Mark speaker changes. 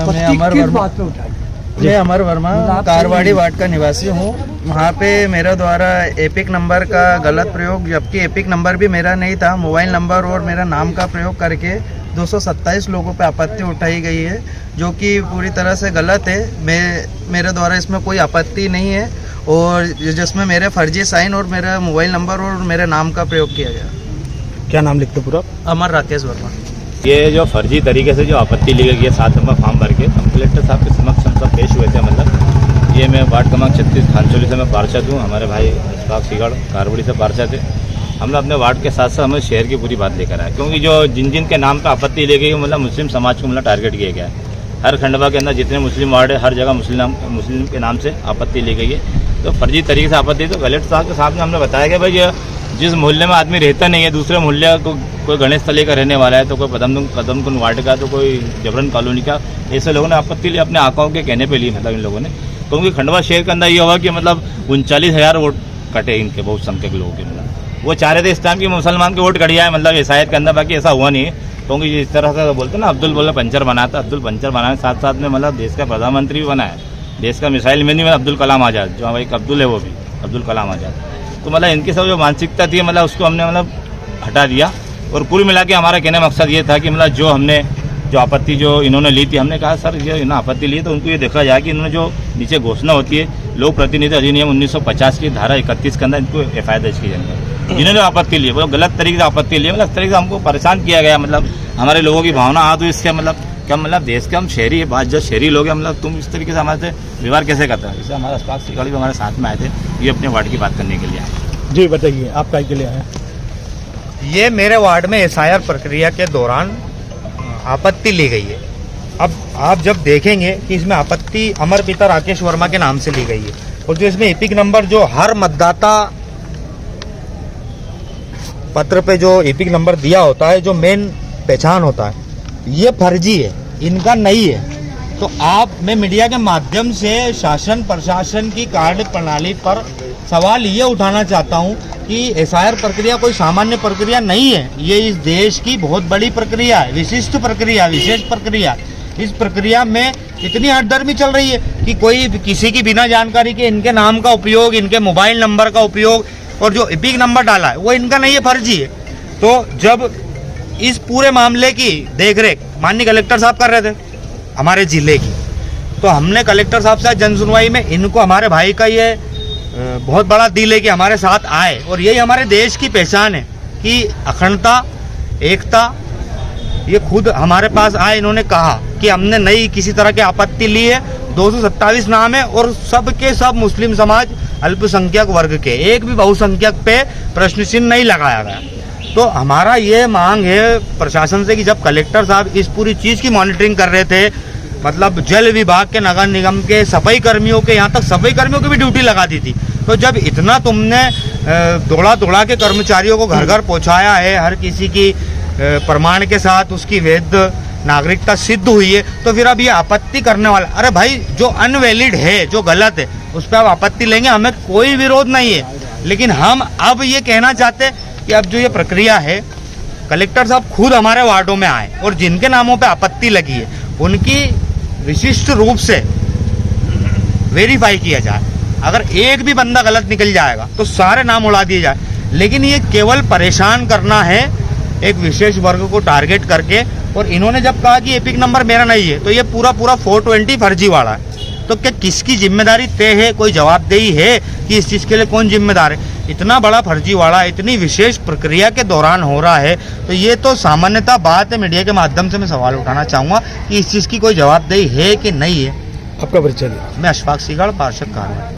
Speaker 1: मैं अमर वर्मा कारवाड़ी वार्ड का निवासी हूँ। वहाँ पे मेरे द्वारा एपिक नंबर का गलत प्रयोग, जबकि एपिक नंबर भी मेरा नहीं था, मोबाइल नंबर और मेरा नाम का प्रयोग करके 227 लोगों पे आपत्ति उठाई गई है, जो कि पूरी तरह से गलत है। मेरे द्वारा इसमें कोई आपत्ति नहीं है, और जिसमें मेरे फर्जी साइन और मेरा मोबाइल नंबर और मेरे नाम का प्रयोग किया गया।
Speaker 2: क्या नाम लिखते पूरा?
Speaker 1: अमर राकेश वर्मा।
Speaker 3: ये जो फर्जी तरीके से जो आपत्ति ली गई है 7 नंबर फॉर्म भर के, हम कलेक्टर साहब के समक्ष हम सब पेश हुए थे। मतलब ये मैं वार्ड क्रमांक 36 खानचोली से मैं पार्षद हूँ, हमारे भाई अशफाक सीगड़ कारवड़ी से पार्षद है। हम लोग अपने वार्ड के साथ साथ हमें शहर की पूरी बात लेकर आए, क्योंकि जो जिन के नाम पर आपत्ति ली गई मतलब मुस्लिम समाज को मतलब टारगेट किया गया है। हर खंडवा के अंदर जितने मुस्लिम वार्ड है, हर जगह मुस्लिम के नाम से आपत्ति ली गई है। तो फर्जी तरीके से आपत्ति, तो कलेक्टर साहब के सामने हमने बताया कि भाई जिस मोहल्ले में आदमी रहता नहीं है, दूसरे मोहल्ले को कोई गणेश तले का रहने वाला है, तो कोई कदमकुंड वार्ड का, तो कोई जबरन कॉलोनी का, ऐसे लोगों ने आपत्ति ली अपने आंखों के कहने पे ली। मतलब इन लोगों ने, क्योंकि खंडवा शहर के अंदर ये हुआ कि मतलब 39,000 वोट कटे इनके बहुसंख्यक लोगों के। मतलब वो चाह रहे थे इस टाइम की मुसलमान के वोट कट जाए, मतलब ईसाइयत के अंदर, बाकी ऐसा हुआ नहीं है। क्योंकि इस तरह से बोलते ना, अब्दुल बोले पंचर बनाता, अब्दुल पंचर बनाने साथ साथ में मतलब देश का प्रधानमंत्री भी बनाया, देश का मिसाइल मैन भी अब्दुल कलाम आज़ाद, जो भाई अब्दुल है वो भी अब्दुल कलाम आज़ाद। तो मतलब इनकी सब जो मानसिकता थी मतलब उसको हमने मतलब हटा दिया, और कुल मिला के हमारा कहने मकसद ये था कि मतलब जो हमने जो आपत्ति जो इन्होंने ली थी, हमने कहा सर ये इन्होंने आपत्ति ली तो उनको ये देखा जाए कि इन्होंने जो नीचे घोषणा होती है लोक प्रतिनिधि अधिनियम 1950 की धारा 31 के अंदर इनको FIR दर्ज की जाएगी। जिन्होंने आपत्ति ली वो गलत तरीके से आपत्ति ली, मतलब इस तरीके से हमको परेशान किया गया। मतलब हमारे लोगों की भावना आ तो इसके मतलब क्या, मतलब देश के हम शहरी बात जो शहरी लोग हैं, मतलब तुम इस तरीके से हमारे से व्यवहार कैसे करता है। इससे हमारा अशफाक सीगड़ भी हमारे साथ में आए थे, ये अपने वार्ड की बात करने के लिए आए।
Speaker 2: जी बताइए, आप क्या के लिए आए?
Speaker 4: ये मेरे वार्ड में SIR प्रक्रिया के दौरान आपत्ति ली गई है। अब आप जब देखेंगे कि इसमें आपत्ति अमर पिता राकेश वर्मा के नाम से ली गई है, और जो इसमें एपिक नंबर जो हर मतदाता पत्र पे जो एपिक नंबर दिया होता है, जो मेन पहचान होता है, ये फर्जी है, इनका नहीं है। तो मैं मीडिया के माध्यम से शासन प्रशासन की कार्य प्रणाली पर सवाल ये उठाना चाहता हूँ कि SIR प्रक्रिया कोई सामान्य प्रक्रिया नहीं है। ये इस देश की बहुत बड़ी प्रक्रिया है, विशिष्ट प्रक्रिया, विशेष प्रक्रिया। इस प्रक्रिया में इतनी हठधर्मी चल रही है कि कोई किसी की बिना जानकारी के इनके नाम का उपयोग, इनके मोबाइल नंबर का उपयोग, और जो एपिक नंबर डाला है वो इनका नहीं है, फर्जी है। तो जब इस पूरे मामले की देखरेख माननीय कलेक्टर साहब कर रहे थे हमारे जिले की, तो हमने कलेक्टर साहब से जन सुनवाई में इनको, हमारे भाई का ये बहुत बड़ा दिल है कि हमारे साथ आए, और यही हमारे देश की पहचान है कि अखंडता, एकता। ये खुद हमारे पास आए, इन्होंने कहा कि हमने नहीं किसी तरह की आपत्ति ली है, 227 नाम है, और सब के सब मुस्लिम समाज अल्पसंख्यक वर्ग के, एक भी बहुसंख्यक पे प्रश्न चिन्ह नहीं लगाया गया। तो हमारा ये मांग है प्रशासन से कि जब कलेक्टर साहब इस पूरी चीज़ की मॉनिटरिंग कर रहे थे, मतलब जल विभाग के, नगर निगम के, सफाई कर्मियों के, यहाँ तक सफाई कर्मियों की भी ड्यूटी लगा दी थी, तो जब इतना तुमने दौड़ा के कर्मचारियों को घर घर पहुँचाया है, हर किसी की प्रमाण के साथ उसकी वैध नागरिकता सिद्ध हुई है, तो फिर अब ये आपत्ति करने वाला, अरे भाई जो अनवैलिड है, जो गलत है, उस पर आप आपत्ति लेंगे, हमें कोई विरोध नहीं है। लेकिन हम अब ये कहना चाहते हैं कि अब जो ये प्रक्रिया है, कलेक्टर साहब खुद हमारे वार्डों में आए और जिनके नामों पे आपत्ति लगी है उनकी विशिष्ट रूप से वेरीफाई किया जाए। अगर एक भी बंदा गलत निकल जाएगा तो सारे नाम उड़ा दिए जाए। लेकिन ये केवल परेशान करना है एक विशेष वर्ग को टारगेट करके, और इन्होंने जब कहा कि एपिक नंबर मेरा नहीं है, तो ये पूरा 420 फर्जी वाला है। तो क्या किसकी जिम्मेदारी तय है, कोई जवाबदेही है कि इस चीज़ के लिए कौन जिम्मेदार है? इतना बड़ा फर्जीवाड़ा इतनी विशेष प्रक्रिया के दौरान हो रहा है, तो ये तो सामान्यतः बात है। मीडिया के माध्यम से मैं सवाल उठाना चाहूँगा कि इस चीज़ की कोई जवाबदेही है कि नहीं है।
Speaker 2: आपका परिचय दिया।
Speaker 4: मैं अशफाक सीगड़, पार्षद कारवाड़ी।